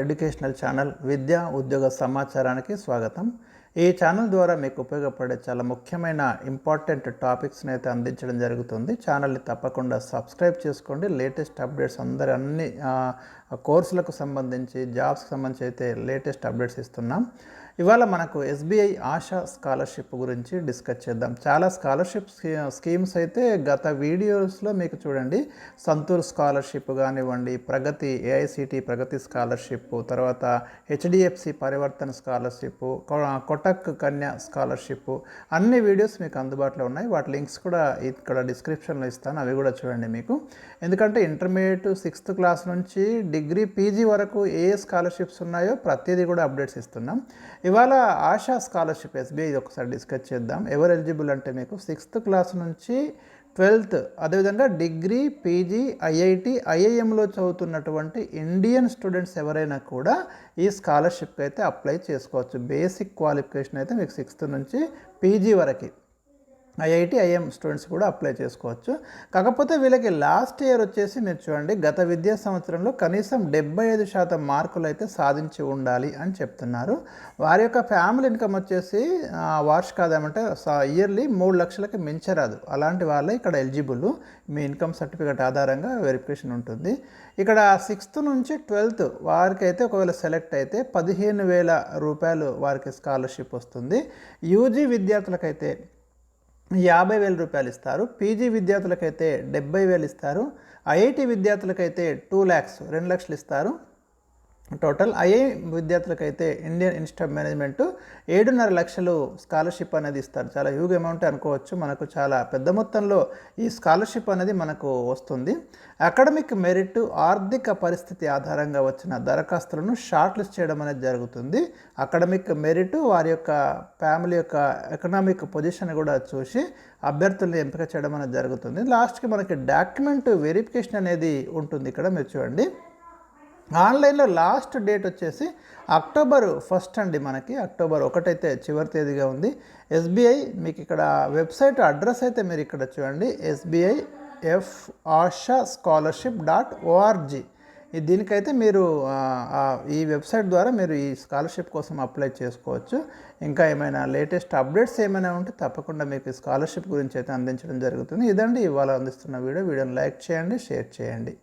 Educational channel విద్యా ఉద్యోగ సమాచారానికి స్వాగతం. ఈ ఛానల్ ద్వారా మీకు ఉపయోగపడే చాలా ముఖ్యమైన ఇంపార్టెంట్ టాపిక్స్ని అయితే అందించడం జరుగుతుంది. ఛానల్ని తప్పకుండా సబ్స్క్రైబ్ చేసుకోండి. లేటెస్ట్ అప్డేట్స్ అన్ని కోర్సులకు సంబంధించి జాబ్స్కి సంబంధించి అయితే లేటెస్ట్ అప్డేట్స్ ఇస్తున్నాం. ఇవాళ మనకు ఎస్బీఐ ఆశా స్కాలర్షిప్ గురించి డిస్కస్ చేద్దాం. చాలా స్కాలర్షిప్ స్కీమ్స్ అయితే గత వీడియోస్లో మీకు చూడండి, సంతూర్ స్కాలర్షిప్ కానివ్వండి, ప్రగతి ఏఐసిటి ప్రగతి స్కాలర్షిప్, తర్వాత హెచ్డిఎఫ్సి పరివర్తన స్కాలర్షిప్, కొటక్ కన్యా స్కాలర్షిప్, అన్ని వీడియోస్ మీకు అందుబాటులో ఉన్నాయి. వాటి లింక్స్ కూడా ఇక్కడ డిస్క్రిప్షన్లో ఇస్తాను, అవి కూడా చూడండి మీకు. ఎందుకంటే ఇంటర్మీడియట్ 6th క్లాస్ నుంచి డిగ్రీ పీజీ వరకు ఏ స్కాలర్షిప్స్ ఉన్నాయో ప్రతిదీ కూడా అప్డేట్స్ ఇస్తున్నాం. ఇవాళ ఆశా స్కాలర్షిప్ ఎస్బీఐ ఒకసారి డిస్కస్ చేద్దాం. ఎవరు ఎలిజిబుల్ అంటే మీకు 6th క్లాస్ నుంచి 12th, అదేవిధంగా డిగ్రీ పీజీ ఐఐటి ఐఐఎంలో చదువుతున్నటువంటి ఇండియన్ స్టూడెంట్స్ ఎవరైనా కూడా ఈ స్కాలర్షిప్కి అయితే అప్లై చేసుకోవచ్చు. బేసిక్ క్వాలిఫికేషన్ అయితే మీకు 6th నుంచి పీజీ వరకు ఐఐటి ఐఎం స్టూడెంట్స్ కూడా అప్లై చేసుకోవచ్చు. కాకపోతే వీళ్ళకి లాస్ట్ ఇయర్ వచ్చేసి మీరు చూడండి, గత విద్యా సంవత్సరంలో కనీసం 75% మార్కులు అయితే సాధించి ఉండాలి అని చెప్తున్నారు. వారి యొక్క ఫ్యామిలీ ఇన్కమ్ వచ్చేసి వార్షిక ఆదాయం అంటే ఇయర్లీ 3 లక్షలకి మించరాదు. అలాంటి వాళ్ళే ఇక్కడ ఎలిజిబుల్. మీ ఇన్కమ్ సర్టిఫికేట్ ఆధారంగా వెరిఫికేషన్ ఉంటుంది. ఇక్కడ 6th నుంచి 12th వారికి అయితే ఒకవేళ సెలెక్ట్ అయితే 15,000 రూపాయలు వారికి స్కాలర్షిప్ వస్తుంది. యూజీ విద్యార్థులకైతే 50,000 రూపాయలు ఇస్తారు. పీజీ విద్యార్థులకైతే 70,000 ఇస్తారు. ఐఐటి విద్యార్థులకైతే 2 లక్షలు ఇస్తారు. టోటల్ ఐఐ విద్యార్థులకైతే ఇండియన్ ఇన్స్టిట్యూట్ ఆఫ్ మేనేజ్మెంట్ 7.5 లక్షలు స్కాలర్షిప్ అనేది ఇస్తారు. చాలా హ్యూజ్ అమౌంట్ అనుకోవచ్చు. మనకు చాలా పెద్ద మొత్తంలో ఈ స్కాలర్షిప్ అనేది మనకు వస్తుంది. అకాడమిక్ మెరిట్, ఆర్థిక పరిస్థితి ఆధారంగా వచ్చిన దరఖాస్తులను షార్ట్ లిస్ట్ చేయడం అనేది జరుగుతుంది. అకాడమిక్ మెరిట్, వారి యొక్క ఫ్యామిలీ యొక్క ఎకనామిక్ పొజిషన్ కూడా చూసి అభ్యర్థుల్ని ఎంపిక చేయడం అనేది జరుగుతుంది. లాస్ట్కి మనకి డాక్యుమెంట్ వెరిఫికేషన్ అనేది ఉంటుంది. ఇక్కడ మీరు చూడండి, ఆన్లైన్లో లాస్ట్ డేట్ వచ్చేసి October 1 అండి. మనకి October 1 అయితే చివరి తేదీగా ఉంది. ఎస్బీఐ మీకు ఇక్కడ వెబ్సైట్ అడ్రస్ అయితే మీరు ఇక్కడ చూడండి, sbiasha-scholarship.org. దీనికైతే మీరు ఈ వెబ్సైట్ ద్వారా మీరు ఈ స్కాలర్షిప్ కోసం అప్లై చేసుకోవచ్చు. ఇంకా ఏమైనా లేటెస్ట్ అప్డేట్స్ ఏమైనా ఉంటే తప్పకుండా మీకు ఈ స్కాలర్షిప్ గురించి అయితే అందించడం జరుగుతుంది. ఇదండి ఇవాళ అందిస్తున్న వీడియోని లైక్ చేయండి, షేర్ చేయండి.